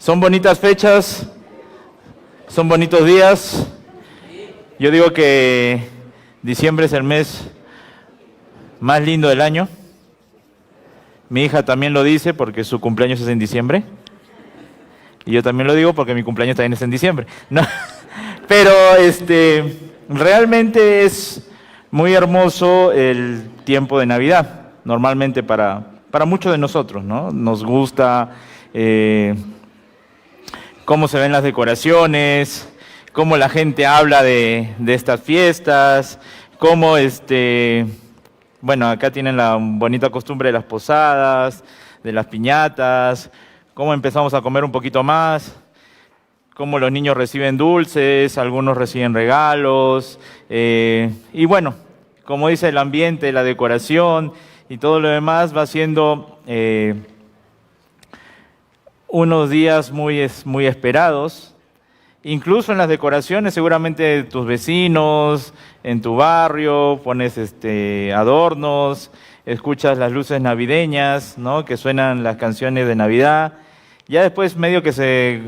Son bonitas fechas, son bonitos días. Yo digo que diciembre es el mes más lindo del año. Mi hija también lo dice porque su cumpleaños es en diciembre. Y yo también lo digo porque mi cumpleaños también es en diciembre. No, pero realmente es muy hermoso el tiempo de Navidad. Normalmente para muchos de nosotros, ¿no? Nos gusta cómo se ven las decoraciones, cómo la gente habla de estas fiestas, cómo bueno, acá tienen la bonita costumbre de las posadas, de las piñatas, cómo empezamos a comer un poquito más, cómo los niños reciben dulces, algunos reciben regalos, y bueno, como dice el ambiente, la decoración y todo lo demás va siendo unos días muy esperados. Incluso en las decoraciones, seguramente tus vecinos, en tu barrio, pones adornos, escuchas las luces navideñas, ¿no? Que suenan las canciones de Navidad. Ya después medio que se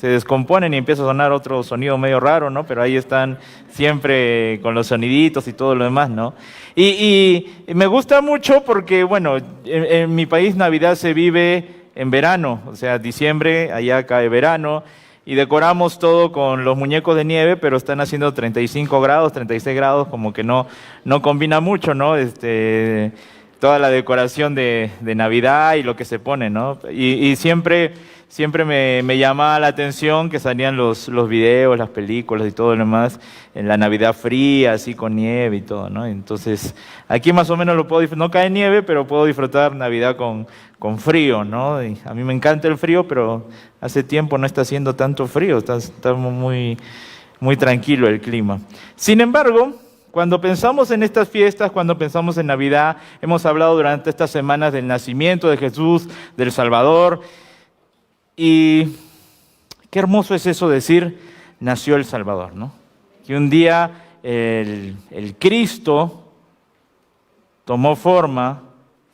descomponen y empieza a sonar otro sonido medio raro, ¿no? Pero ahí están siempre con los soniditos y todo lo demás, ¿no? Y me gusta mucho porque, bueno, en mi país Navidad se vive en verano, o sea, diciembre, allá cae verano, y decoramos todo con los muñecos de nieve, pero están haciendo 35 grados, 36 grados, como que no combina mucho, ¿no? Toda la decoración de Navidad y lo que se pone, ¿no? Y siempre me llamaba la atención que salían los videos, las películas y todo lo demás, en la Navidad fría, así con nieve y todo, ¿no? Entonces, aquí más o menos lo puedo disfrutar, no cae nieve, pero puedo disfrutar Navidad con frío, ¿no? Y a mí me encanta el frío, pero hace tiempo no está haciendo tanto frío, está muy tranquilo el clima. Sin embargo, cuando pensamos en estas fiestas, cuando pensamos en Navidad, hemos hablado durante estas semanas del nacimiento de Jesús, del Salvador, y qué hermoso es eso decir, nació el Salvador, ¿no? Que un día el Cristo tomó forma,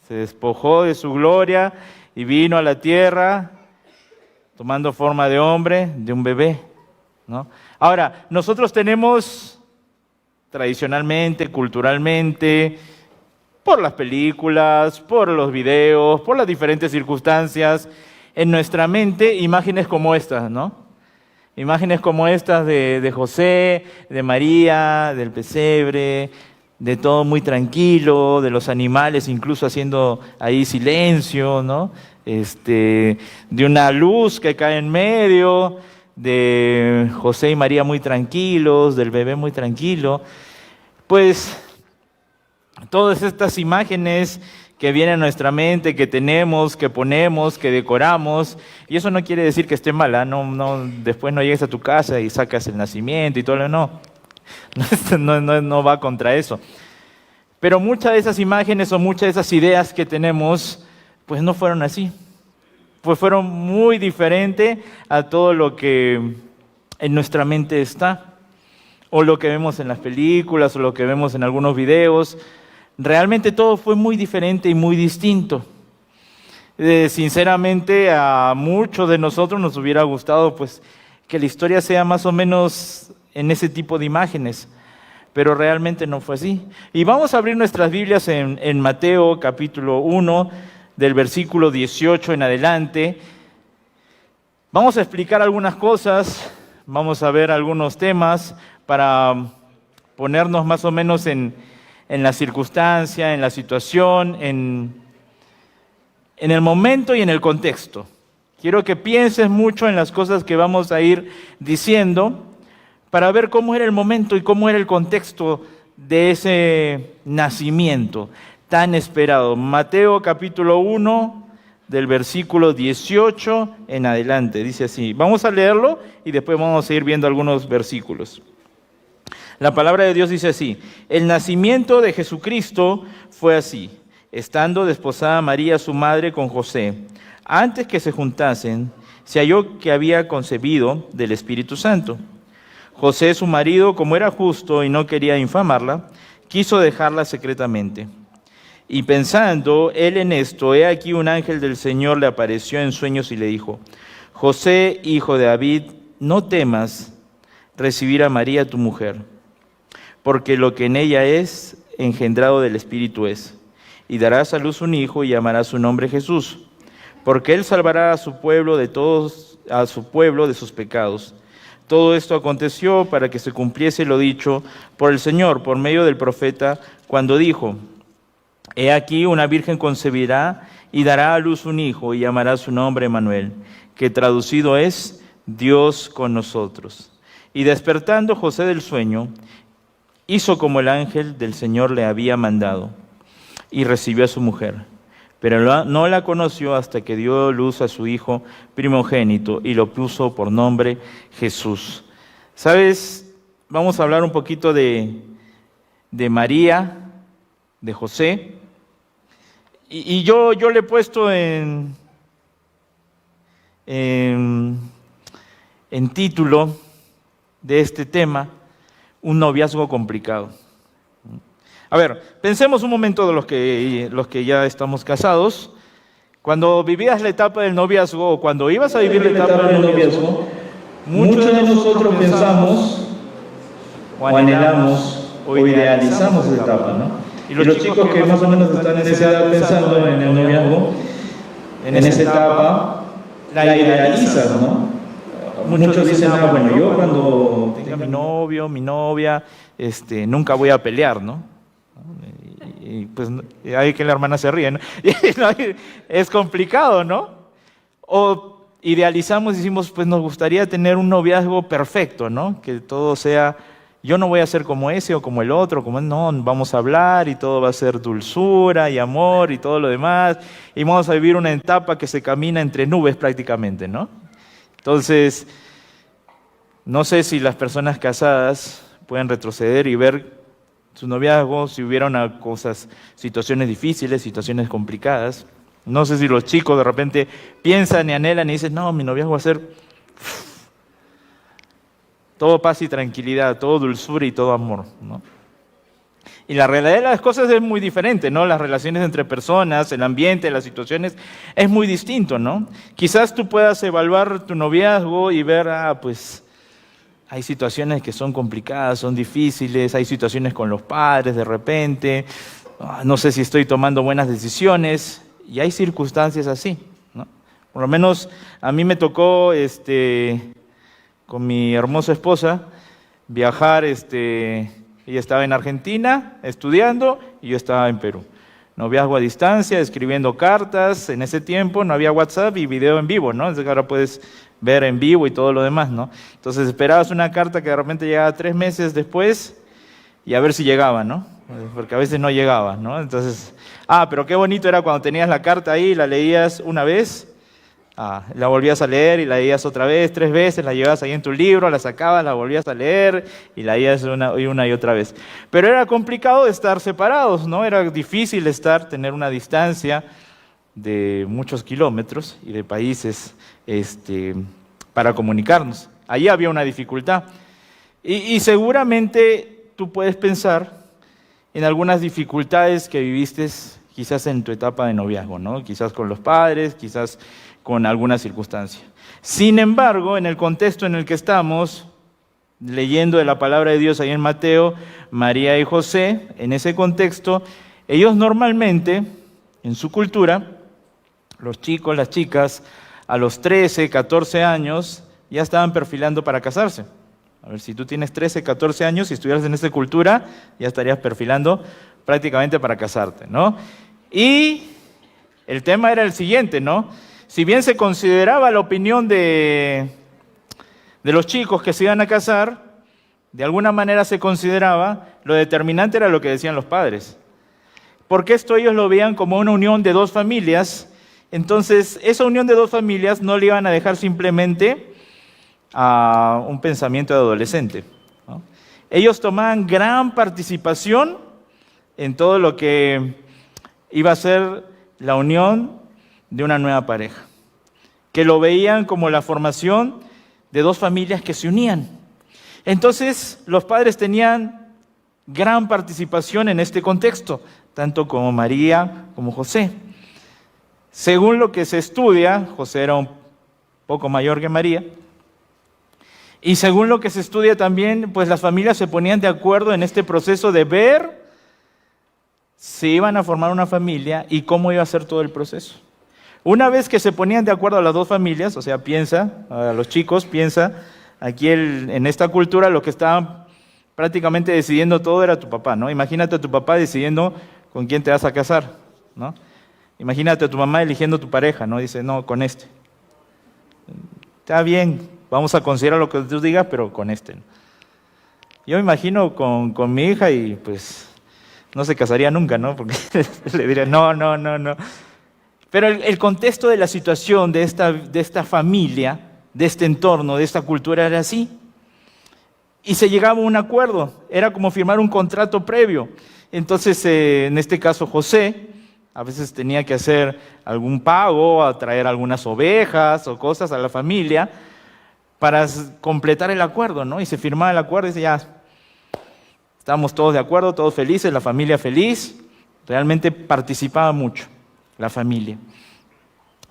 se despojó de su gloria y vino a la tierra tomando forma de hombre, de un bebé, ¿no? Ahora, nosotros tenemos tradicionalmente, culturalmente, por las películas, por los videos, por las diferentes circunstancias, en nuestra mente imágenes como estas, ¿no? Imágenes como estas de José, de María, del pesebre, de todo muy tranquilo, de los animales incluso haciendo ahí silencio, ¿no? De una luz que cae en medio, de José y María muy tranquilos, del bebé muy tranquilo. Pues todas estas imágenes que vienen a nuestra mente, que tenemos, que ponemos, que decoramos, y eso no quiere decir que esté mala, después no llegues a tu casa y sacas el nacimiento y todo lo no va contra eso. Pero muchas de esas imágenes o muchas de esas ideas que tenemos, pues no fueron así. Pues fueron muy diferentes a todo lo que en nuestra mente está, o lo que vemos en las películas, o lo que vemos en algunos videos. Realmente todo fue muy diferente y muy distinto. Sinceramente, a muchos de nosotros nos hubiera gustado pues que la historia sea más o menos en ese tipo de imágenes, pero realmente no fue así. Y vamos a abrir nuestras Biblias en Mateo capítulo 1, del versículo 18 en adelante. Vamos a explicar algunas cosas, vamos a ver algunos temas para ponernos más o menos en la circunstancia, en la situación, en el momento y en el contexto. Quiero que pienses mucho en las cosas que vamos a ir diciendo para ver cómo era el momento y cómo era el contexto de ese nacimiento tan esperado. Mateo capítulo 1, del versículo 18 en adelante, dice así. Vamos a leerlo y después vamos a ir viendo algunos versículos. La palabra de Dios dice así: el nacimiento de Jesucristo fue así, estando desposada María su madre con José. Antes que se juntasen, se halló que había concebido del Espíritu Santo. José su marido, como era justo y no quería infamarla, quiso dejarla secretamente. Y pensando él en esto, he aquí un ángel del Señor le apareció en sueños y le dijo: José, hijo de David, no temas recibir a María tu mujer, porque lo que en ella es, engendrado del Espíritu es. Y darás a luz un hijo y llamarás su nombre Jesús, porque él salvará a su pueblo de sus pecados. Todo esto aconteció para que se cumpliese lo dicho por el Señor, por medio del profeta, cuando dijo: He aquí una virgen concebirá y dará a luz un hijo y llamará su nombre Emmanuel, que traducido es Dios con nosotros. Y despertando José del sueño, hizo como el ángel del Señor le había mandado, y recibió a su mujer. Pero no la conoció hasta que dio luz a su hijo primogénito y lo puso por nombre Jesús. ¿Sabes? Vamos a hablar un poquito de María, de José. Y yo le he puesto en título de este tema, un noviazgo complicado. A ver, pensemos un momento de los que ya estamos casados. Cuando vivías la etapa del noviazgo o cuando ibas a vivir la etapa del noviazgo, muchos de nosotros pensamos o anhelamos o idealizamos esa etapa, ¿no? Y los chicos que más o menos están en esa edad pensando en el noviazgo, en esa etapa, la idealizan, ¿no? Muchos dicen, bueno, yo cuando tenga mi novio, mi novia, nunca voy a pelear, ¿no? Y pues hay que la hermana se ríe, ¿no? Es complicado, ¿no? O idealizamos y decimos, pues nos gustaría tener un noviazgo perfecto, ¿no? Que todo sea, yo no voy a ser como ese o como el otro, no, vamos a hablar y todo va a ser dulzura y amor y todo lo demás, y vamos a vivir una etapa que se camina entre nubes prácticamente, ¿no? Entonces, no sé si las personas casadas pueden retroceder y ver su noviazgo, si hubiera situaciones difíciles, situaciones complicadas. No sé si los chicos de repente piensan y anhelan y dicen, no, mi noviazgo va a ser todo paz y tranquilidad, todo dulzura y todo amor, ¿no? Y la realidad de las cosas es muy diferente, ¿no? Las relaciones entre personas, el ambiente, las situaciones, es muy distinto, ¿no? Quizás tú puedas evaluar tu noviazgo y ver, pues hay situaciones que son complicadas, son difíciles, hay situaciones con los padres de repente, no sé si estoy tomando buenas decisiones, y hay circunstancias así, ¿no? Por lo menos a mí me tocó, con mi hermosa esposa, viajar, ella estaba en Argentina estudiando y yo estaba en Perú. Noviazgo a distancia, escribiendo cartas, en ese tiempo no había WhatsApp y video en vivo, ¿no? Entonces ahora puedes ver en vivo y todo lo demás, ¿no? Entonces esperabas una carta que de repente llegaba 3 meses después y a ver si llegaba, ¿no? Porque a veces no llegaba, ¿no? Entonces, pero qué bonito era cuando tenías la carta ahí, la leías una vez, la volvías a leer y la leías otra vez, 3 veces, la llevabas ahí en tu libro, la sacabas, la volvías a leer y la leías una y otra vez. Pero era complicado estar separados, ¿no? Era difícil tener una distancia de muchos kilómetros y de países para comunicarnos. Allí había una dificultad. Y seguramente tú puedes pensar en algunas dificultades que viviste quizás en tu etapa de noviazgo, ¿no? Quizás con los padres, quizás con alguna circunstancia. Sin embargo, en el contexto en el que estamos, leyendo de la palabra de Dios ahí en Mateo, María y José, en ese contexto, ellos normalmente, en su cultura, los chicos, las chicas, a los 13, 14 años, ya estaban perfilando para casarse. A ver, si tú tienes 13, 14 años, si estuvieras en esta cultura, ya estarías perfilando prácticamente para casarte, ¿no? Y el tema era el siguiente, ¿no? Si bien se consideraba la opinión de los chicos que se iban a casar, de alguna manera se consideraba, lo determinante era lo que decían los padres. Porque esto ellos lo veían como una unión de 2 familias, entonces esa unión de 2 familias no le iban a dejar simplemente a un pensamiento de adolescente, ¿no? Ellos tomaban gran participación en todo lo que iba a ser la unión de una nueva pareja, que lo veían como la formación de 2 familias que se unían. Entonces los padres tenían gran participación en este contexto, tanto como María como José. Según lo que se estudia, José era un poco mayor que María. Y según lo que se estudia también, pues las familias se ponían de acuerdo en este proceso de ver si iban a formar una familia y cómo iba a ser todo el proceso. Una vez que se ponían de acuerdo a las dos familias, o sea, piensa, a los chicos, piensa, aquí en esta cultura lo que estaban prácticamente decidiendo todo era tu papá, ¿no? Imagínate a tu papá decidiendo con quién te vas a casar, ¿no? Imagínate a tu mamá eligiendo tu pareja, ¿no? Dice, no, con este. Está bien, vamos a considerar lo que tú digas, pero con este, ¿no? Yo me imagino con mi hija y pues no se casaría nunca, ¿no? Porque le diría, no. Pero el contexto de la situación de esta familia, de este entorno, de esta cultura era así. Y se llegaba a un acuerdo, era como firmar un contrato previo. Entonces, en este caso, José a veces tenía que hacer algún pago, a traer algunas ovejas o cosas a la familia para completar el acuerdo, ¿no? Y se firmaba el acuerdo y dice, ya, estábamos todos de acuerdo, todos felices, la familia feliz. Realmente participaba mucho la familia.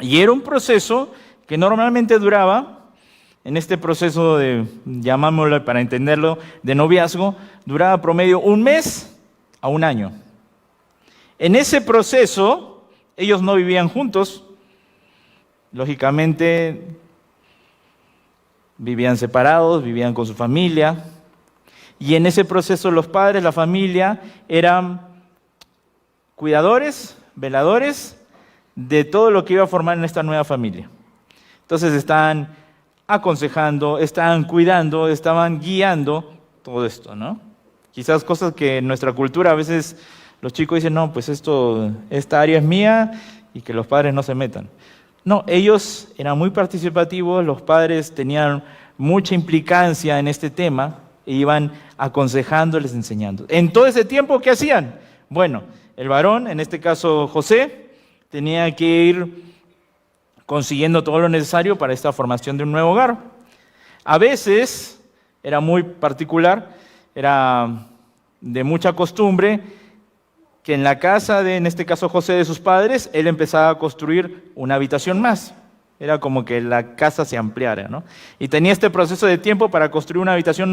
Y era un proceso que normalmente duraba, en este proceso de, llamámoslo para entenderlo, de noviazgo, duraba promedio 1 mes a 1 año. En ese proceso, ellos no vivían juntos, lógicamente vivían separados, vivían con su familia, y en ese proceso los padres, la familia, eran cuidadores, veladores de todo lo que iba a formar en esta nueva familia. Entonces estaban aconsejando, estaban cuidando, estaban guiando todo esto, ¿no? Quizás cosas que en nuestra cultura a veces los chicos dicen, no, pues esta área es mía y que los padres no se metan. No, ellos eran muy participativos, los padres tenían mucha implicancia en este tema e iban aconsejándoles, enseñando. En todo ese tiempo, ¿qué hacían? Bueno, el varón, en este caso José, tenía que ir consiguiendo todo lo necesario para esta formación de un nuevo hogar. A veces, era muy particular, era de mucha costumbre, que en la casa de, en este caso José, de sus padres, él empezaba a construir una habitación más. Era como que la casa se ampliara, ¿no? Y tenía este proceso de tiempo para construir una habitación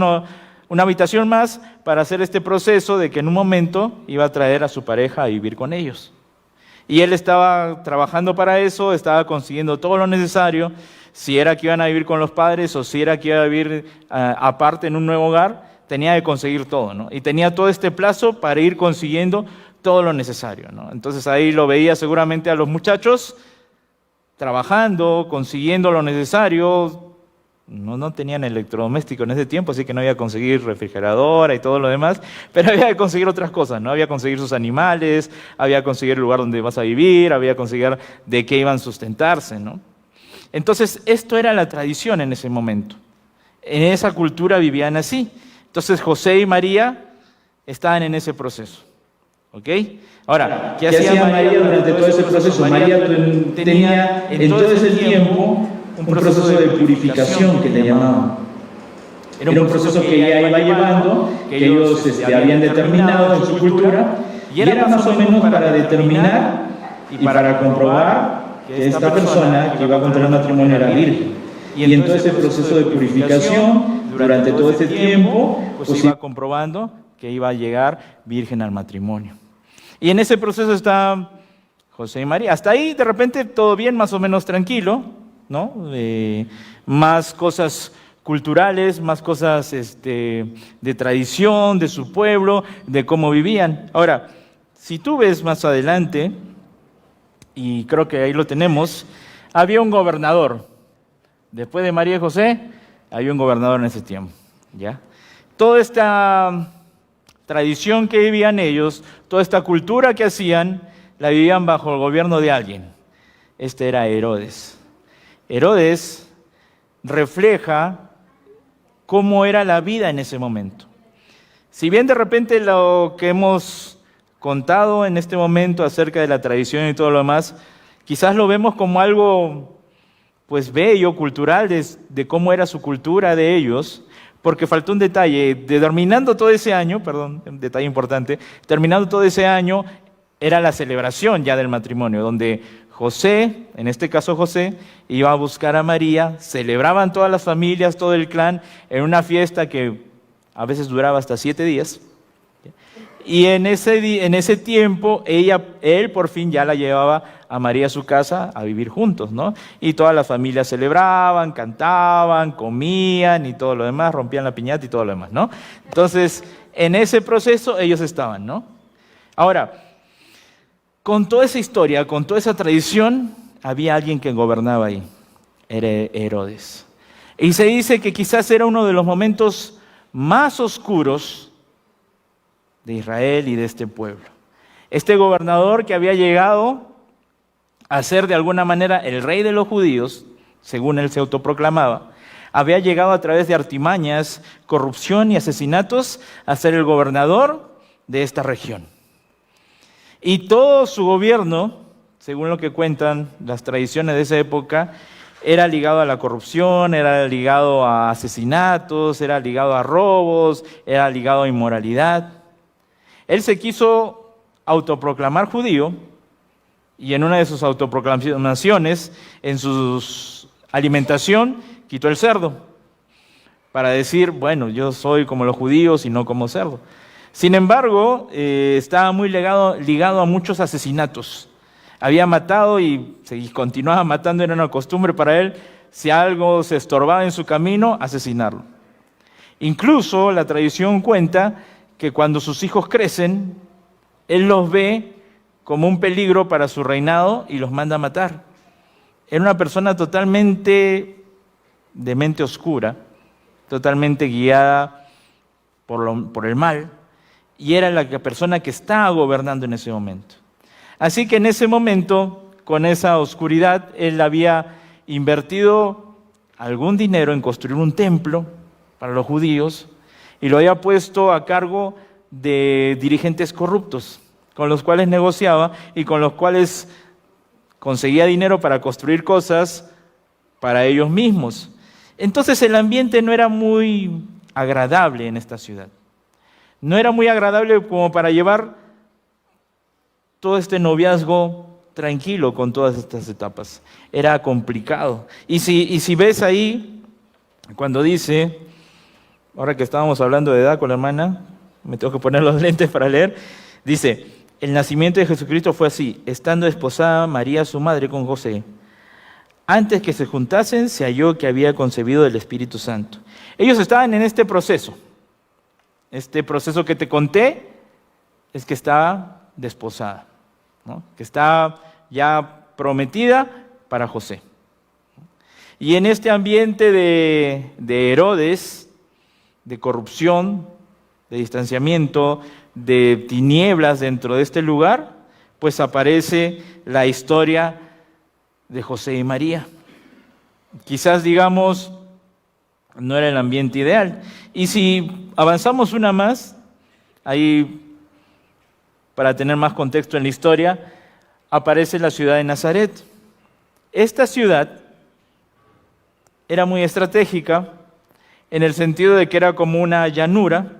más, para hacer este proceso de que en un momento iba a traer a su pareja a vivir con ellos. Y él estaba trabajando para eso, estaba consiguiendo todo lo necesario, si era que iban a vivir con los padres o si era que iba a vivir aparte en un nuevo hogar, tenía que conseguir todo, ¿no? Y tenía todo este plazo para ir consiguiendo todo lo necesario, ¿no? Entonces ahí lo veía seguramente a los muchachos trabajando, consiguiendo lo necesario. No tenían electrodoméstico en ese tiempo, así que no había que conseguir refrigeradora y todo lo demás, pero había que conseguir otras cosas, ¿no? Había que conseguir sus animales, había que conseguir el lugar donde vas a vivir, había que conseguir de qué iban a sustentarse, ¿no? Entonces, esto era la tradición en ese momento. En esa cultura vivían así. Entonces, José y María estaban en ese proceso, ¿ok? Ahora, ¿qué hacía María durante todo ese proceso? María tenía en todo ese tiempo un proceso de purificación que le llamaban. Era un proceso que ella iba llevando, que ellos habían determinado en su cultura, y era más o menos para determinar y para comprobar que esta persona que iba a contraer matrimonio era virgen. Y en todo ese proceso de purificación, durante todo ese tiempo, pues iba comprobando que iba a llegar virgen al matrimonio. Y en ese proceso está José y María. Hasta ahí, de repente, todo bien, más o menos tranquilo, ¿no? Más cosas culturales, más cosas de tradición, de su pueblo, de cómo vivían. Ahora, si tú ves más adelante, y creo que ahí lo tenemos, había un gobernador. Después de María y José, había un gobernador en ese tiempo, ¿ya? Toda esta tradición que vivían ellos, toda esta cultura que hacían, la vivían bajo el gobierno de alguien. Este era Herodes. Herodes refleja cómo era la vida en ese momento. Si bien de repente lo que hemos contado en este momento acerca de la tradición y todo lo demás, quizás lo vemos como algo pues bello, cultural, de cómo era su cultura de ellos, porque faltó un detalle. Terminando todo ese año, perdón, un detalle importante, terminando todo ese año era la celebración ya del matrimonio, donde José, en este caso José, iba a buscar a María, celebraban todas las familias, todo el clan, en una fiesta que a veces duraba hasta 7 días. Y en ese tiempo, él por fin ya la llevaba a María a su casa a vivir juntos, ¿no? Y todas las familias celebraban, cantaban, comían y todo lo demás, rompían la piñata y todo lo demás, ¿no? Entonces, en ese proceso ellos estaban, ¿no? Ahora, con toda esa historia, con toda esa tradición, había alguien que gobernaba ahí, era Herodes. Y se dice que quizás era uno de los momentos más oscuros de Israel y de este pueblo. Este gobernador que había llegado a ser de alguna manera el rey de los judíos, según él se autoproclamaba, había llegado a través de artimañas, corrupción y asesinatos a ser el gobernador de esta región. Y todo su gobierno, según lo que cuentan las tradiciones de esa época, era ligado a la corrupción, era ligado a asesinatos, era ligado a robos, era ligado a inmoralidad. Él se quiso autoproclamar judío y en una de sus autoproclamaciones, en su alimentación, quitó el cerdo para decir, bueno, yo soy como los judíos y no como cerdo. Sin embargo, estaba muy ligado a muchos asesinatos. Había matado y continuaba matando, era una costumbre para él, si algo se estorbaba en su camino, asesinarlo. Incluso la tradición cuenta que cuando sus hijos crecen, él los ve como un peligro para su reinado y los manda a matar. Era una persona totalmente de mente oscura, totalmente guiada por el mal, y era la persona que estaba gobernando en ese momento. Así que en ese momento, con esa oscuridad, él había invertido algún dinero en construir un templo para los judíos, y lo había puesto a cargo de dirigentes corruptos, con los cuales negociaba y con los cuales conseguía dinero para construir cosas para ellos mismos. Entonces el ambiente no era muy agradable en esta ciudad. No era muy agradable como para llevar todo este noviazgo tranquilo con todas estas etapas. Era complicado. Y si ves ahí, cuando dice... Ahora que estábamos hablando de edad con la hermana, me tengo que poner los lentes para leer, dice, el nacimiento de Jesucristo fue así, estando desposada María su madre con José. Antes que se juntasen, se halló que había concebido del Espíritu Santo. Ellos estaban en este proceso que te conté, es que estaba desposada, ¿no? Que estaba ya prometida para José. Y en este ambiente de Herodes, de corrupción, de distanciamiento, de tinieblas dentro de este lugar, pues aparece la historia de José y María. Quizás digamos, no era el ambiente ideal. Y si avanzamos una más, ahí para tener más contexto en la historia, aparece la ciudad de Nazaret. Esta ciudad era muy estratégica, en el sentido de que era como una llanura,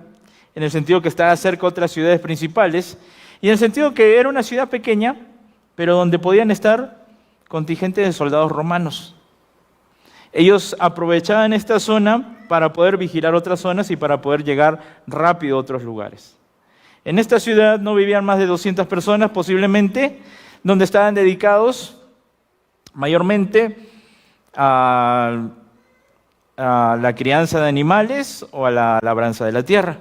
en el sentido que estaba cerca de otras ciudades principales, y en el sentido que era una ciudad pequeña, pero donde podían estar contingentes de soldados romanos. Ellos aprovechaban esta zona para poder vigilar otras zonas y para poder llegar rápido a otros lugares. En esta ciudad no vivían más de 200 personas posiblemente, donde estaban dedicados mayormente a la crianza de animales o a la labranza de la tierra.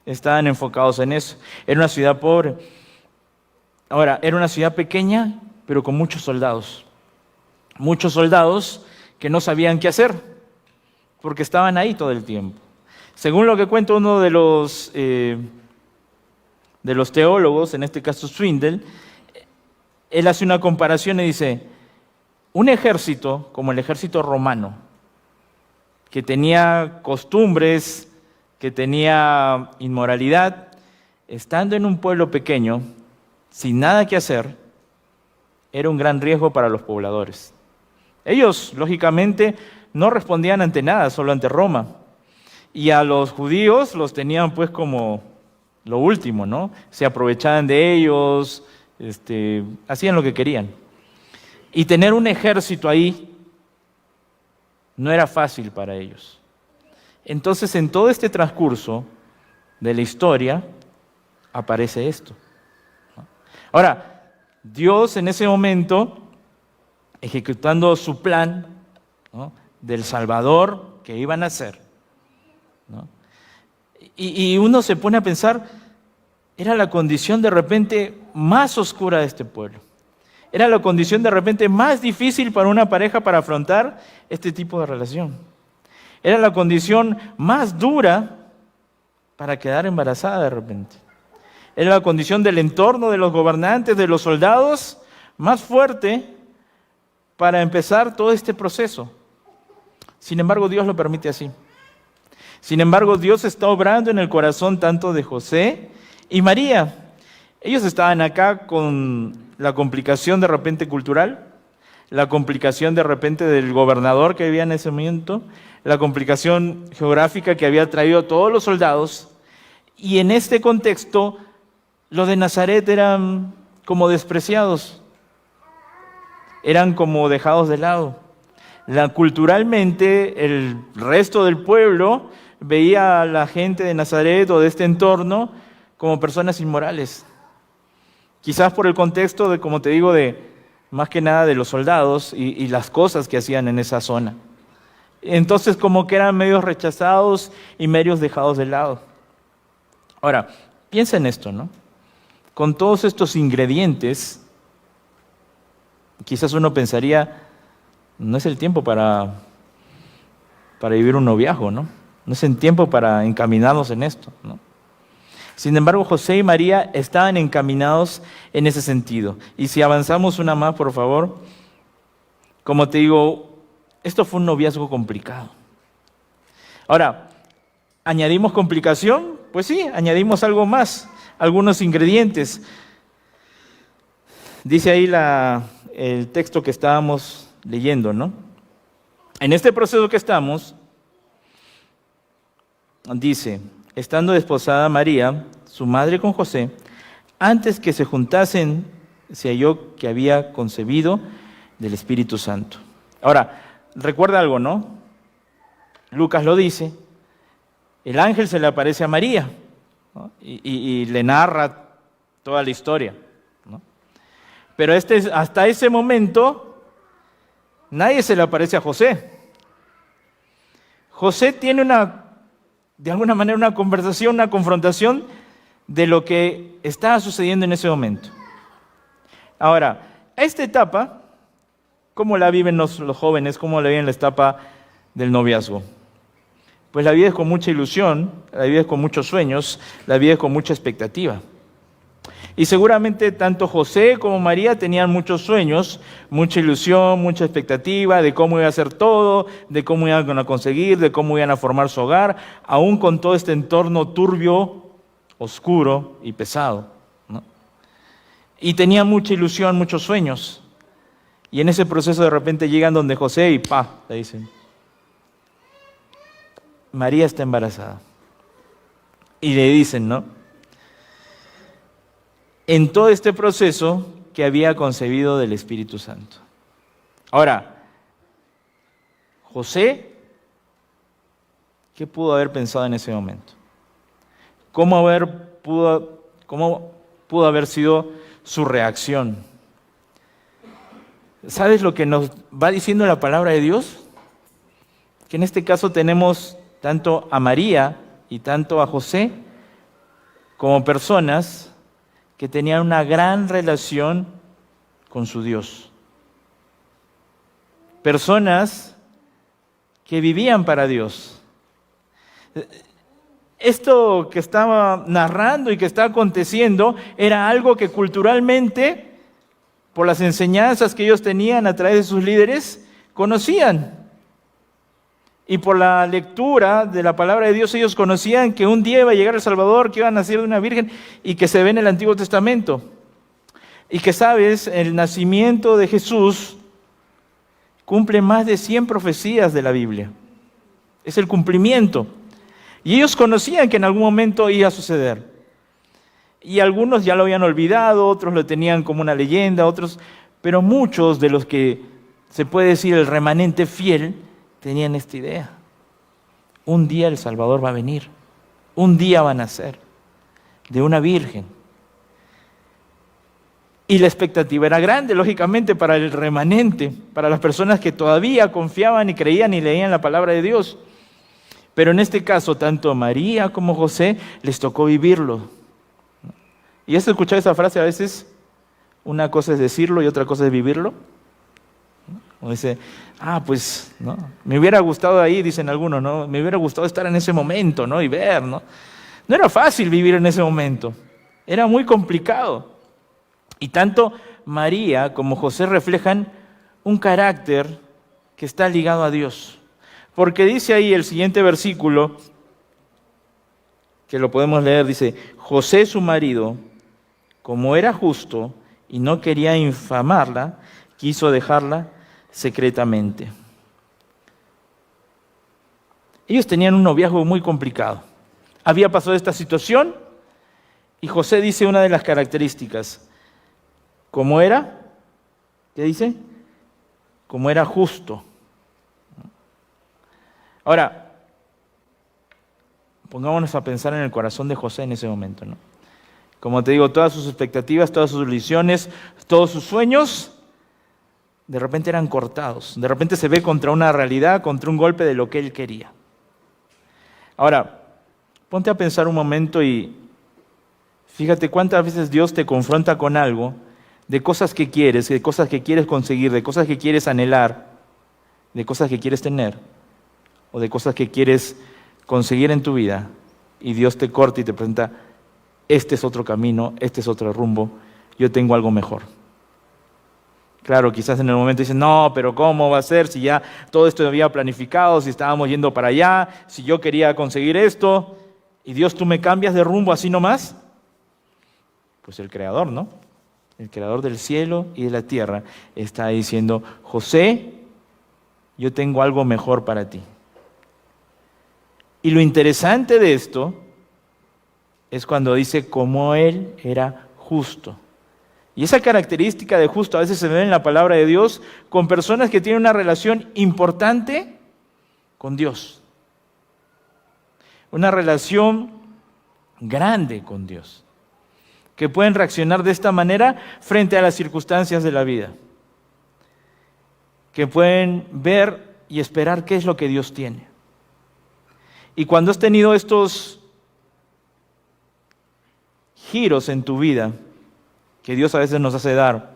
Estaban enfocados en eso. Era una ciudad pobre. Ahora, era una ciudad pequeña, pero con muchos soldados. Muchos soldados que no sabían qué hacer, porque estaban ahí todo el tiempo. Según lo que cuenta uno de los teólogos, en este caso Swindel, él hace una comparación y dice, un ejército como el ejército romano, que tenía costumbres, que tenía inmoralidad, estando en un pueblo pequeño, sin nada que hacer, era un gran riesgo para los pobladores. Ellos, lógicamente, no respondían ante nada, solo ante Roma. Y a los judíos los tenían pues como lo último, ¿no? Se aprovechaban de ellos, hacían lo que querían. Y tener un ejército ahí no era fácil para ellos. Entonces, en todo este transcurso de la historia, aparece esto. Ahora, Dios en ese momento, ejecutando su plan, ¿no?, del Salvador que iban a hacer, ¿no? Y uno se pone a pensar, era la condición de repente más oscura de este pueblo. Era la condición de repente más difícil para una pareja para afrontar este tipo de relación. Era la condición más dura para quedar embarazada de repente. Era la condición del entorno, de los gobernantes, de los soldados, más fuerte para empezar todo este proceso. Sin embargo, Dios lo permite así. Sin embargo, Dios está obrando en el corazón tanto de José y María. Ellos estaban acá con la complicación de repente cultural, la complicación de repente del gobernador que vivía en ese momento, la complicación geográfica que había traído a todos los soldados. Y en este contexto, los de Nazaret eran como despreciados, eran como dejados de lado. Culturalmente, el resto del pueblo veía a la gente de Nazaret o de este entorno como personas inmorales. Quizás por el contexto de, como te digo, de más que nada de los soldados y las cosas que hacían en esa zona. Entonces, como que eran medios rechazados y medios dejados de lado. Ahora, piensa en esto, ¿no? Con todos estos ingredientes, quizás uno pensaría, no es el tiempo para vivir un noviazgo, ¿no? No es el tiempo para encaminarnos en esto, ¿no? Sin embargo, José y María estaban encaminados en ese sentido. Y si avanzamos una más, por favor. Como te digo, esto fue un noviazgo complicado. Ahora, ¿añadimos complicación? Pues sí, añadimos algo más, algunos ingredientes. Dice ahí el texto que estábamos leyendo, ¿no? En este proceso que estamos, dice: estando desposada María, su madre, con José, antes que se juntasen, se halló que había concebido del Espíritu Santo. Ahora, recuerda algo, ¿no? Lucas lo dice, el ángel se le aparece a María, ¿no? y le narra toda la historia, ¿no? Pero hasta ese momento, nadie se le aparece a José. José tiene de alguna manera una conversación, una confrontación de lo que está sucediendo en ese momento. Ahora, esta etapa, ¿cómo la viven los jóvenes? ¿Cómo la viven la etapa del noviazgo? Pues la vida es con mucha ilusión, la vida es con muchos sueños, la vida es con mucha expectativa. Y seguramente tanto José como María tenían muchos sueños, mucha ilusión, mucha expectativa de cómo iba a ser todo, de cómo iban a conseguir, de cómo iban a formar su hogar, aún con todo este entorno turbio, oscuro y pesado, ¿no? Y tenían mucha ilusión, muchos sueños. Y en ese proceso de repente llegan donde José y le dicen: María está embarazada. Y le dicen, ¿no?, en todo este proceso que había concebido del Espíritu Santo. Ahora, José, ¿qué pudo haber pensado en ese momento? ¿Cómo pudo haber sido su reacción? ¿Sabes lo que nos va diciendo la palabra de Dios? Que en este caso tenemos tanto a María y tanto a José como personas que tenían una gran relación con su Dios. Personas que vivían para Dios. Esto que estaba narrando y que está aconteciendo era algo que culturalmente, por las enseñanzas que ellos tenían a través de sus líderes, conocían. Y por la lectura de la palabra de Dios, ellos conocían que un día iba a llegar el Salvador, que iba a nacer de una virgen, y que se ve en el Antiguo Testamento. Y que, sabes, el nacimiento de Jesús cumple más de 100 profecías de la Biblia. Es el cumplimiento. Y ellos conocían que en algún momento iba a suceder. Y algunos ya lo habían olvidado, otros lo tenían como una leyenda, otros... Pero muchos de los que se puede decir el remanente fiel tenían esta idea. Un día el Salvador va a venir, un día va a nacer de una virgen. Y la expectativa era grande, lógicamente, para el remanente, para las personas que todavía confiaban y creían y leían la palabra de Dios. Pero en este caso, tanto a María como a José les tocó vivirlo. ¿Y has escuchado esa frase a veces? Una cosa es decirlo y otra cosa es vivirlo. O dice, pues, ¿no? Me hubiera gustado ahí, dicen algunos, ¿no? Me hubiera gustado estar en ese momento, ¿no? Y ver, ¿no? No era fácil vivir en ese momento. Era muy complicado. Y tanto María como José reflejan un carácter que está ligado a Dios. Porque dice ahí el siguiente versículo, que lo podemos leer, dice, José su marido, como era justo y no quería infamarla, quiso dejarla secretamente. Ellos tenían un noviazgo muy complicado. Había pasado esta situación y José dice una de las características. ¿Cómo era? ¿Qué dice? Como era justo. Ahora, pongámonos a pensar en el corazón de José en ese momento, ¿no? Como te digo, todas sus expectativas, todas sus ilusiones, todos sus sueños, de repente eran cortados. De repente se ve contra una realidad, contra un golpe de lo que él quería. Ahora, ponte a pensar un momento y fíjate cuántas veces Dios te confronta con algo de cosas que quieres, de cosas que quieres conseguir, de cosas que quieres anhelar, de cosas que quieres tener, o de cosas que quieres conseguir en tu vida, y Dios te corta y te presenta, este es otro camino, este es otro rumbo, yo tengo algo mejor. Claro, quizás en el momento dicen, no, pero ¿cómo va a ser si ya todo esto había planificado, si estábamos yendo para allá, si yo quería conseguir esto, y Dios, tú me cambias de rumbo así nomás? Pues el Creador, ¿no? El Creador del cielo y de la tierra está diciendo, José, yo tengo algo mejor para ti. Y lo interesante de esto es cuando dice cómo él era justo. Y esa característica de justo a veces se ve en la palabra de Dios con personas que tienen una relación importante con Dios. Una relación grande con Dios. Que pueden reaccionar de esta manera frente a las circunstancias de la vida. Que pueden ver y esperar qué es lo que Dios tiene. Y cuando has tenido estos giros en tu vida, que Dios a veces nos hace dar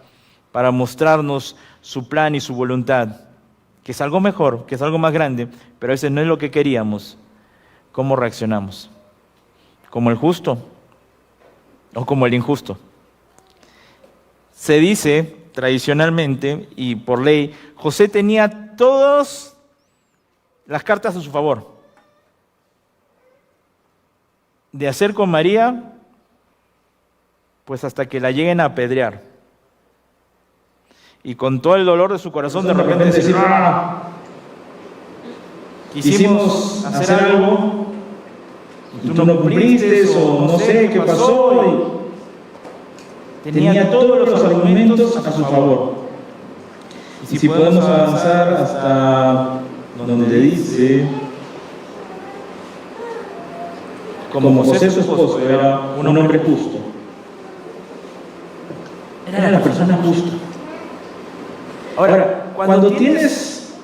para mostrarnos su plan y su voluntad, que es algo mejor, que es algo más grande, pero a veces no es lo que queríamos, ¿cómo reaccionamos? ¿Como el justo o como el injusto? Se dice tradicionalmente y por ley, José tenía todas las cartas a su favor. De hacer con María, pues hasta que la lleguen a apedrear. Y con todo el dolor de su corazón, de repente decir, quisimos hacer algo, y tú no cumpliste, o no sé qué pasó, y tenía todos los argumentos a su favor. Y si podemos avanzar hasta donde dice, como José su esposo era un hombre justo, era la persona justa. Ahora, cuando tienes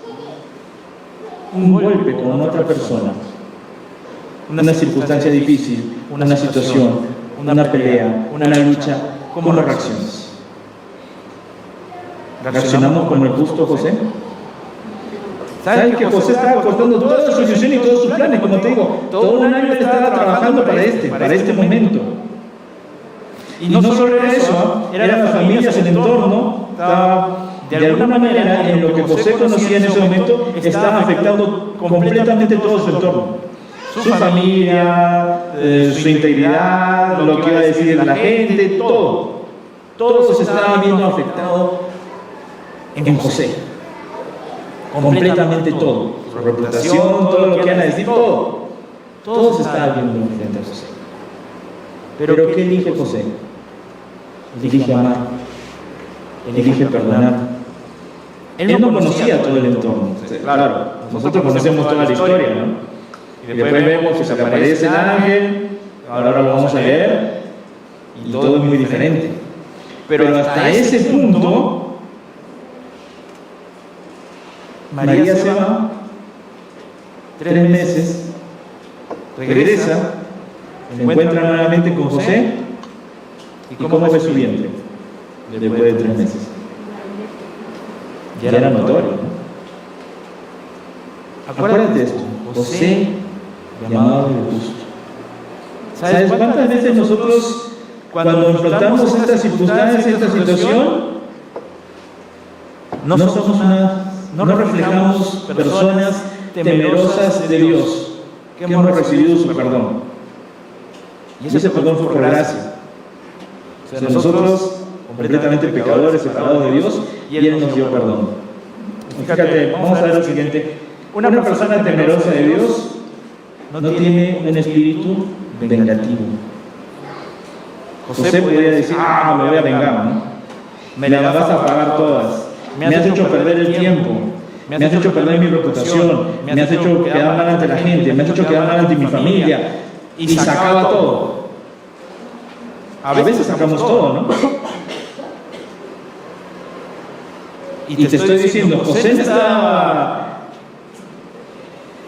un golpe con otra persona, una circunstancia difícil, una situación, una pelea, una lucha, ¿cómo reaccionas? ¿Reaccionamos como el justo José? ¿Sabes que José estaba cortando toda su ilusión y todos sus planes? Como te digo, todo un año estaba trabajando para este momento. Y no solo era eso, eran las familias, el entorno, estaba, de alguna manera, en lo que José conocía en ese momento, estaba afectando completamente todo su entorno. Su familia, su integridad, lo que iba a decir la gente, todo. Todo se estaba viendo afectado en José. Completamente todo. Su reputación, todo lo que iban a decir, todo. Todo se estaba viendo frente a José. ¿Pero qué elige José? Elige amar. elige perdonar. Él no conocía todo el entorno. Claro, nosotros conocemos toda la historia, ¿no? Y después vemos que se le aparece el ángel, ahora lo vamos a leer, y todo es muy diferente. Pero hasta ese punto, María se va 3 meses, regresa, se encuentra nuevamente con José, y ¿cómo ve su vientre? Después de 3 meses. Ya era notorio, ¿no? Acuérdate de esto, José, llamado el justo. ¿Sabes cuántas veces nosotros, cuando enfrentamos estas circunstancias, esta situación, no reflejamos personas temerosas de Dios, que hemos recibido su perdón? Y ese perdón fue por gracia. O sea, nosotros, completamente pecadores, separados de Dios, y Él nos dio perdón. Fíjate, vamos a ver lo siguiente. Una persona temerosa de Dios no tiene un espíritu vengativo. José podría decir, me voy a vengar, ¿no? Me las vas a pagar todas. Me has hecho perder el tiempo. Me has hecho perder mi reputación. Me has hecho quedar mal ante la gente. Me has hecho quedar mal ante mi familia. Y sacaba todo. A veces sacamos todo, ¿no? Y te estoy diciendo, José estaba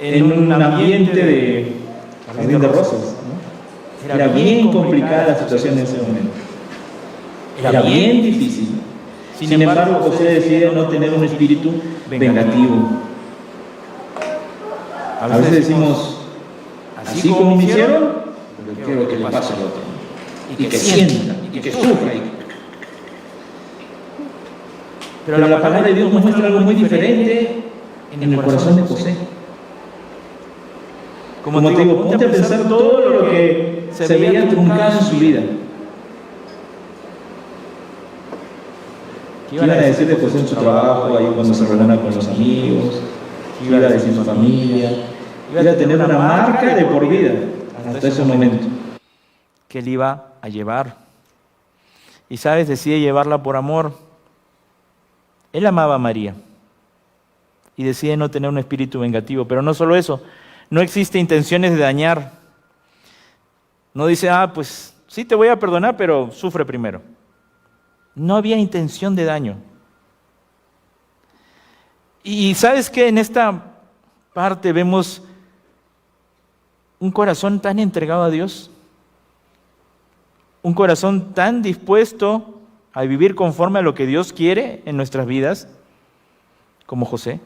en un ambiente de jardín de rosas, ¿no? Era bien complicada la situación en ese momento. Era bien difícil. Sin embargo, José decide no tener un espíritu vengativo. A veces decimos, así como me hicieron, yo quiero que le pase al otro. Y que sienta, y que sufra. Pero la palabra de Dios nos muestra algo muy diferente en el corazón de José. Como te digo, ponte a pensar todo lo que se veía truncado en su vida. ¿Qué iban a decir de José en su trabajo, ahí cuando se reúna con los amigos? ¿Qué iba a decir su familia? Iba a tener una marca de por vida hasta ese momento. Que él iba a llevar. Y sabes, decide llevarla por amor. Él amaba a María y decide no tener un espíritu vengativo, pero no solo eso, no existe intenciones de dañar. No dice, pues sí te voy a perdonar, pero sufre primero. No había intención de daño. Y ¿sabes qué? En esta parte vemos un corazón tan entregado a Dios, un corazón tan dispuesto a vivir conforme a lo que Dios quiere en nuestras vidas, como José,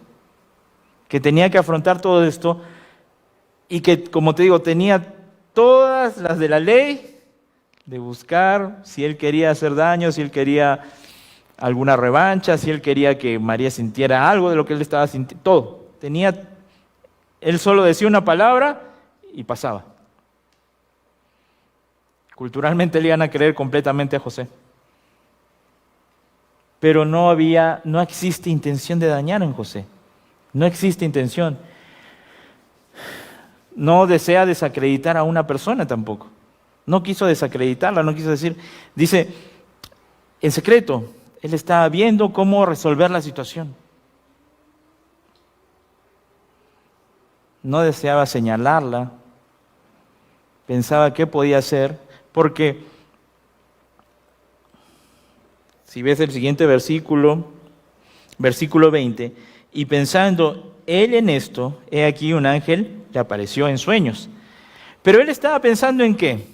que tenía que afrontar todo esto y que, como te digo, tenía todas las de la ley de buscar si él quería hacer daño, si él quería alguna revancha, si él quería que María sintiera algo de lo que él estaba sintiendo, todo. Él solo decía una palabra y pasaba. Culturalmente le iban a creer completamente a José. Pero no existe intención de dañar en José. No existe intención. No desea desacreditar a una persona tampoco. No quiso desacreditarla, no quiso decir. Dice, en secreto, él estaba viendo cómo resolver la situación. No deseaba señalarla. Pensaba qué podía hacer, porque si ves el siguiente versículo, versículo 20, y pensando él en esto, he aquí un ángel le apareció en sueños. Pero él estaba pensando ¿en qué?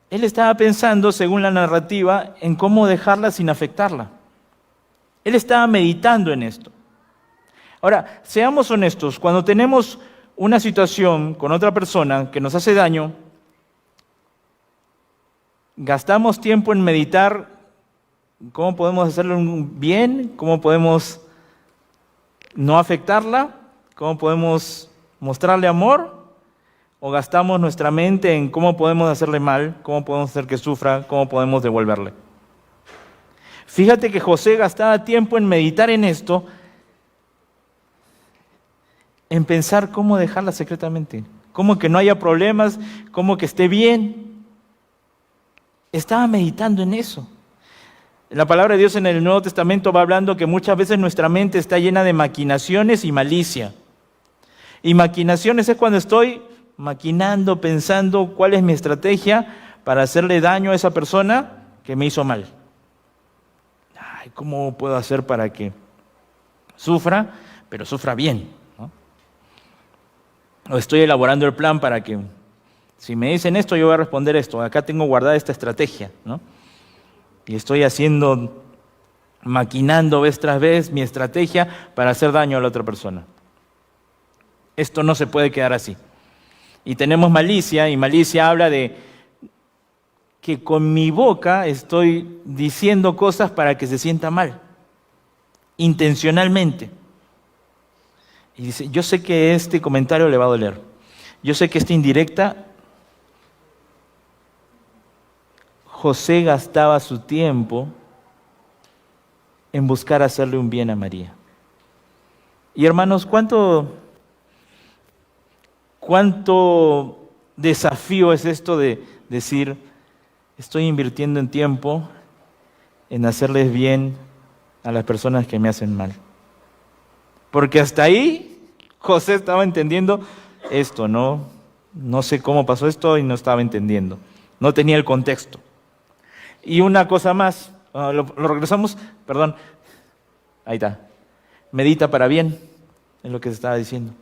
Él estaba pensando, según la narrativa, en cómo dejarla sin afectarla. Él estaba meditando en esto. Ahora, seamos honestos, cuando tenemos una situación con otra persona que nos hace daño, gastamos tiempo en meditar cómo podemos hacerle un bien, cómo podemos no afectarla, cómo podemos mostrarle amor, o gastamos nuestra mente en cómo podemos hacerle mal, cómo podemos hacer que sufra, cómo podemos devolverle. Fíjate que José gastaba tiempo en meditar en esto, en pensar cómo dejarla secretamente, cómo que no haya problemas, cómo que esté bien. Estaba meditando en eso. La palabra de Dios en el Nuevo Testamento va hablando que muchas veces nuestra mente está llena de maquinaciones y malicia. Y maquinaciones es cuando estoy maquinando, pensando cuál es mi estrategia para hacerle daño a esa persona que me hizo mal. Ay, ¿cómo puedo hacer para que sufra, pero sufra bien, ¿no? O estoy elaborando el plan para que, si me dicen esto, yo voy a responder esto. Acá tengo guardada esta estrategia, ¿no? Y estoy maquinando vez tras vez mi estrategia para hacer daño a la otra persona. Esto no se puede quedar así. Y tenemos malicia, y malicia habla de que con mi boca estoy diciendo cosas para que se sienta mal, intencionalmente. Y dice, yo sé que este comentario le va a doler. Yo sé que esta indirecta, José gastaba su tiempo en buscar hacerle un bien a María. Y hermanos, ¿cuánto desafío es esto de decir, estoy invirtiendo en tiempo en hacerles bien a las personas que me hacen mal? Porque hasta ahí José estaba entendiendo esto, ¿no? No sé cómo pasó esto y no estaba entendiendo. No tenía el contexto. Y una cosa más, lo regresamos, perdón, ahí está. Medita para bien, es lo que se estaba diciendo.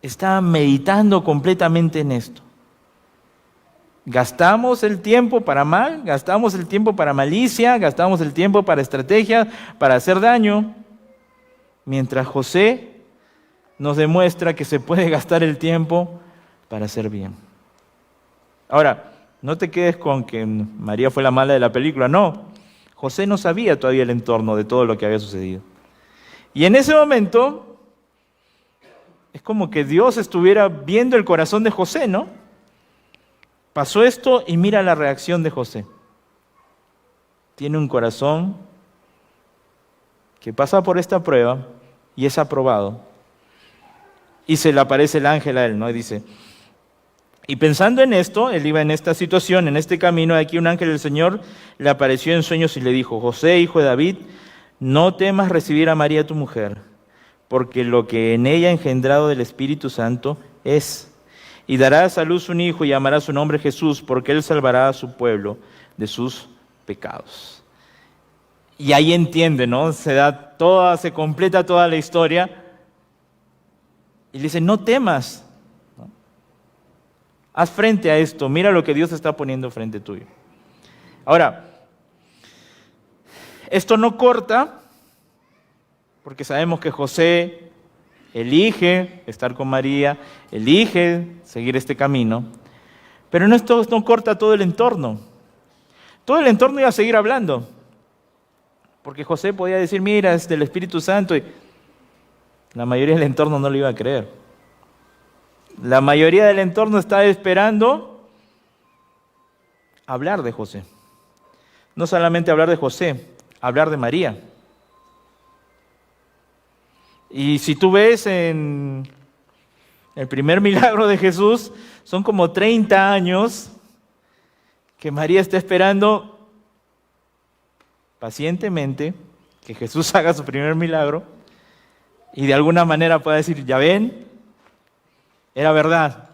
Estaba meditando completamente en esto. Gastamos el tiempo para mal, gastamos el tiempo para malicia, gastamos el tiempo para estrategias, para hacer daño, mientras José nos demuestra que se puede gastar el tiempo para hacer bien. Ahora, no te quedes con que María fue la mala de la película, no. José no sabía todavía el entorno de todo lo que había sucedido. Y en ese momento, es como que Dios estuviera viendo el corazón de José, ¿no? Pasó esto y mira la reacción de José. Tiene un corazón que pasa por esta prueba y es aprobado. Y se le aparece el ángel a él, ¿no? Y dice, y pensando en esto, él iba en esta situación, en este camino, aquí un ángel del Señor le apareció en sueños y le dijo, José, hijo de David, no temas recibir a María tu mujer, porque lo que en ella engendrado del Espíritu Santo es, y darás a luz un hijo y llamará su nombre Jesús, porque él salvará a su pueblo de sus pecados. Y ahí entiende, ¿no? Se completa toda la historia. Y le dice, no temas, ¿no? Haz frente a esto, mira lo que Dios está poniendo frente tuyo. Ahora, esto no corta, porque sabemos que José elige estar con María, elige seguir este camino, pero esto no corta todo el entorno. Todo el entorno iba a seguir hablando, porque José podía decir, mira, es del Espíritu Santo, y la mayoría del entorno no lo iba a creer. La mayoría del entorno estaba esperando hablar de José. No solamente hablar de José, hablar de María. Y si tú ves en el primer milagro de Jesús, son como 30 años que María está esperando pacientemente que Jesús haga su primer milagro y de alguna manera pueda decir, ya ven, era verdad.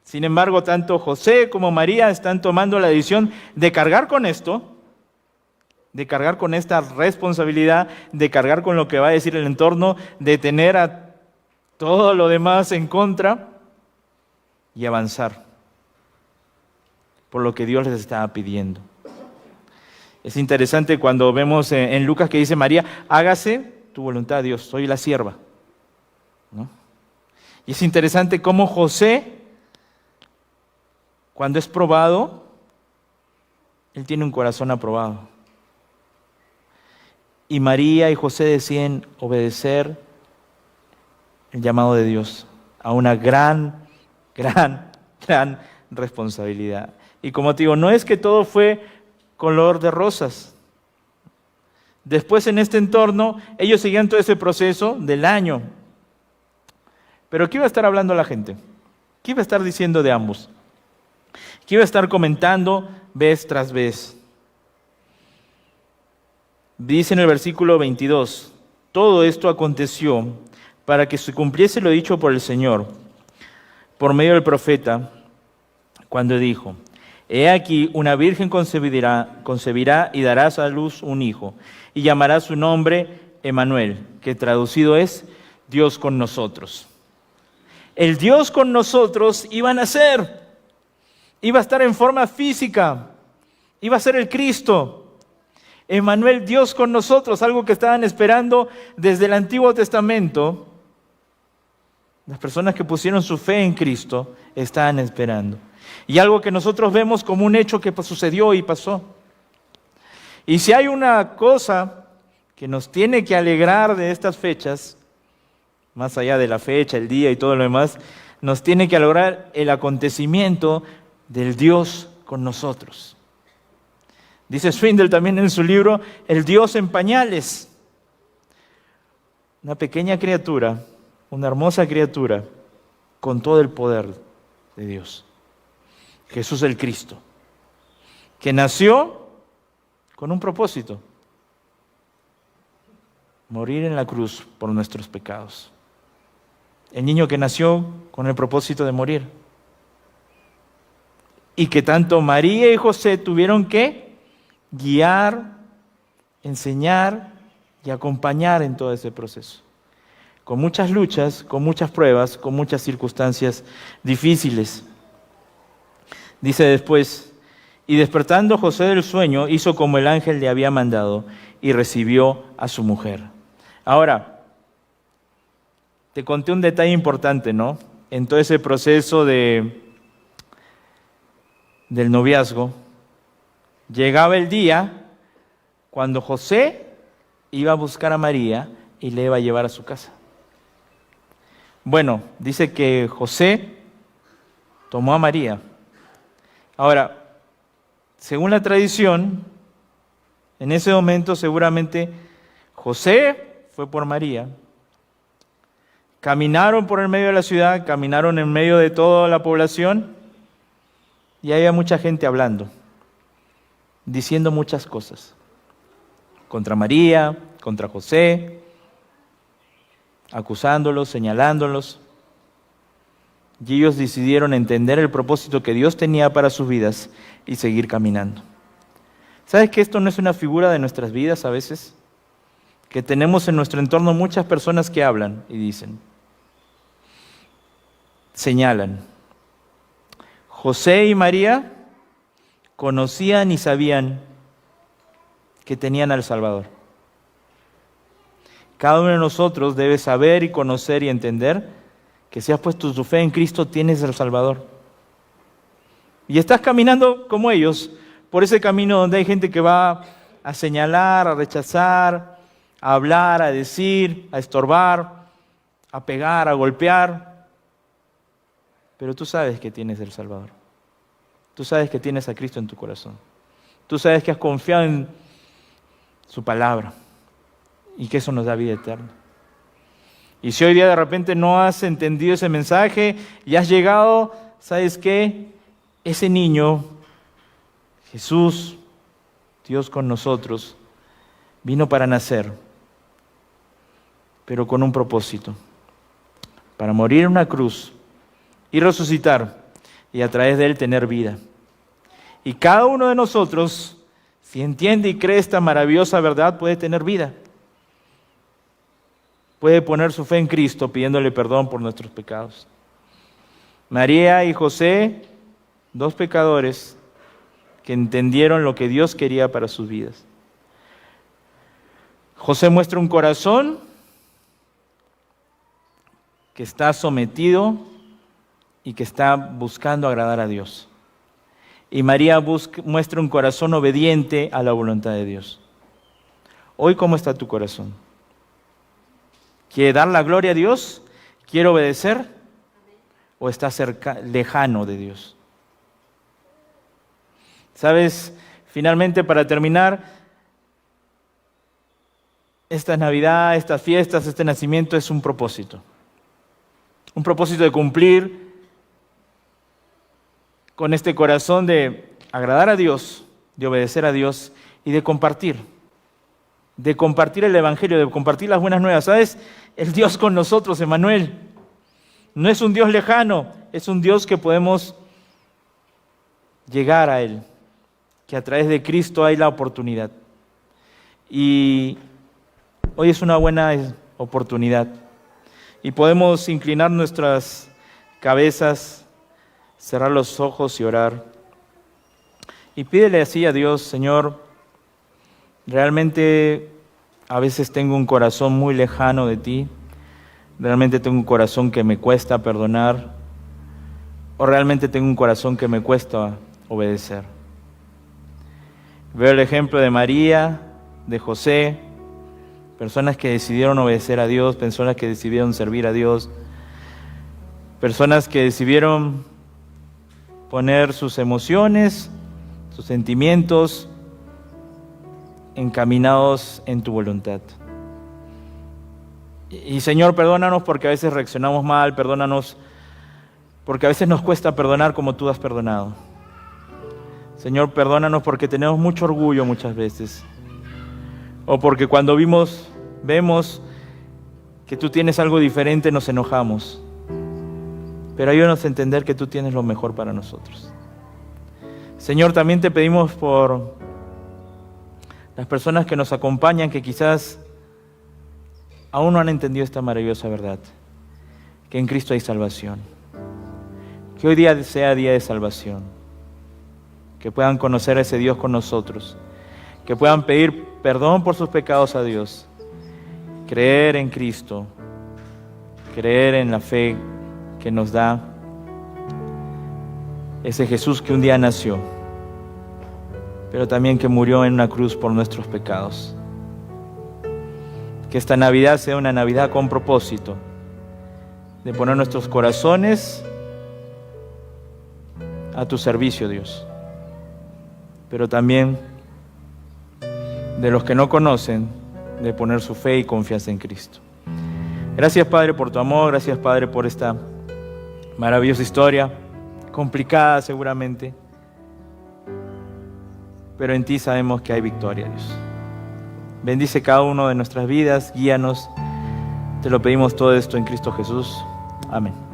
Sin embargo, tanto José como María están tomando la decisión de cargar con esto, de cargar con esta responsabilidad, de cargar con lo que va a decir el entorno, de tener a todo lo demás en contra y avanzar por lo que Dios les estaba pidiendo. Es interesante cuando vemos en Lucas que dice María, hágase tu voluntad, Dios, soy la sierva, ¿no? Y es interesante cómo José, cuando es probado, él tiene un corazón aprobado. Y María y José deciden obedecer el llamado de Dios a una gran responsabilidad. Y como te digo, no es que todo fue color de rosas. Después en este entorno, ellos seguían todo ese proceso del año. Pero ¿qué iba a estar hablando la gente? ¿Qué iba a estar diciendo de ambos? ¿Qué iba a estar comentando vez tras vez? Dice en el versículo 22, todo esto aconteció para que se cumpliese lo dicho por el Señor, por medio del profeta, cuando dijo: He aquí, una virgen concebirá y dará a luz un hijo, y llamará su nombre Emmanuel, que traducido es Dios con nosotros. El Dios con nosotros iba a nacer, iba a estar en forma física, iba a ser el Cristo. Emmanuel, Dios con nosotros, algo que estaban esperando desde el Antiguo Testamento. Las personas que pusieron su fe en Cristo estaban esperando. Y algo que nosotros vemos como un hecho que sucedió y pasó. Y si hay una cosa que nos tiene que alegrar de estas fechas, más allá de la fecha, el día y todo lo demás, nos tiene que alegrar el acontecimiento del Dios con nosotros. Dice Swindle también en su libro, el Dios en pañales. Una pequeña criatura, una hermosa criatura, con todo el poder de Dios. Jesús el Cristo, que nació con un propósito: morir en la cruz por nuestros pecados. El niño que nació con el propósito de morir. Y que tanto María y José tuvieron que guiar, enseñar y acompañar en todo ese proceso. Con muchas luchas, con muchas pruebas, con muchas circunstancias difíciles. Dice después: y despertando José del sueño, hizo como el ángel le había mandado y recibió a su mujer. Ahora, te conté un detalle importante, ¿no? En todo ese proceso del noviazgo, llegaba el día cuando José iba a buscar a María y le iba a llevar a su casa. Bueno, dice que José tomó a María. Ahora, según la tradición, en ese momento seguramente José fue por María. Caminaron por el medio de la ciudad, caminaron en medio de toda la población y había mucha gente hablando, diciendo muchas cosas contra María, contra José, acusándolos, señalándolos. Y ellos decidieron entender el propósito que Dios tenía para sus vidas y seguir caminando. ¿Sabes que esto no es una figura de nuestras vidas a veces? Que tenemos en nuestro entorno muchas personas que hablan y dicen, señalan. José y María conocían y sabían que tenían al Salvador. Cada uno de nosotros debe saber y conocer y entender que si has puesto tu fe en Cristo, tienes al Salvador. Y estás caminando como ellos, por ese camino donde hay gente que va a señalar, a rechazar, a hablar, a decir, a estorbar, a pegar, a golpear. Pero tú sabes que tienes el Salvador. Tú sabes que tienes a Cristo en tu corazón. Tú sabes que has confiado en su palabra y que eso nos da vida eterna. Y si hoy día de repente no has entendido ese mensaje y has llegado, ¿sabes qué? Ese niño, Jesús, Dios con nosotros, vino para nacer, pero con un propósito, para morir en una cruz y resucitar y a través de él tener vida. Y cada uno de nosotros, si entiende y cree esta maravillosa verdad, puede tener vida. Puede poner su fe en Cristo pidiéndole perdón por nuestros pecados. María y José, dos pecadores que entendieron lo que Dios quería para sus vidas. José muestra un corazón que está sometido y que está buscando agradar a Dios. Y María muestra un corazón obediente a la voluntad de Dios. Hoy, ¿cómo está tu corazón? ¿Quiere dar la gloria a Dios? ¿Quiere obedecer? ¿O está lejano de Dios? ¿Sabes? Finalmente, para terminar, esta Navidad, estas fiestas, este nacimiento es un propósito. Un propósito de cumplir con este corazón de agradar a Dios, de obedecer a Dios y de compartir. de compartir el Evangelio, de compartir las buenas nuevas. ¿Sabes? El Dios con nosotros, Emmanuel, no es un Dios lejano, es un Dios que podemos llegar a Él, que a través de Cristo hay la oportunidad. Y hoy es una buena oportunidad. Y podemos inclinar nuestras cabezas, cerrar los ojos y orar. Y pídele así a Dios: Señor, realmente a veces tengo un corazón muy lejano de ti, realmente tengo un corazón que me cuesta perdonar, o realmente tengo un corazón que me cuesta obedecer. Veo el ejemplo de María, de José, personas que decidieron obedecer a Dios, personas que decidieron servir a Dios, personas que decidieron poner sus emociones, sus sentimientos encaminados en tu voluntad. Y Señor, perdónanos porque a veces reaccionamos mal, perdónanos porque a veces nos cuesta perdonar como tú has perdonado. Señor, perdónanos porque tenemos mucho orgullo muchas veces, o porque cuando vemos que tú tienes algo diferente nos enojamos, pero ayúdanos a entender que tú tienes lo mejor para nosotros. Señor, también te pedimos por las personas que nos acompañan, que quizás aún no han entendido esta maravillosa verdad, que en Cristo hay salvación. Que hoy día sea día de salvación, que puedan conocer a ese Dios con nosotros, que puedan pedir perdón por sus pecados a Dios, creer en Cristo, creer en la fe que nos da ese Jesús que un día nació, pero también que murió en una cruz por nuestros pecados. Que esta Navidad sea una Navidad con propósito, de poner nuestros corazones a tu servicio, Dios, pero también de los que no conocen, de poner su fe y confianza en Cristo. Gracias, Padre, por tu amor, gracias, Padre, por esta maravillosa historia, complicada seguramente, pero en ti sabemos que hay victoria, Dios. Bendice cada uno de nuestras vidas, guíanos. Te lo pedimos todo esto en Cristo Jesús. Amén.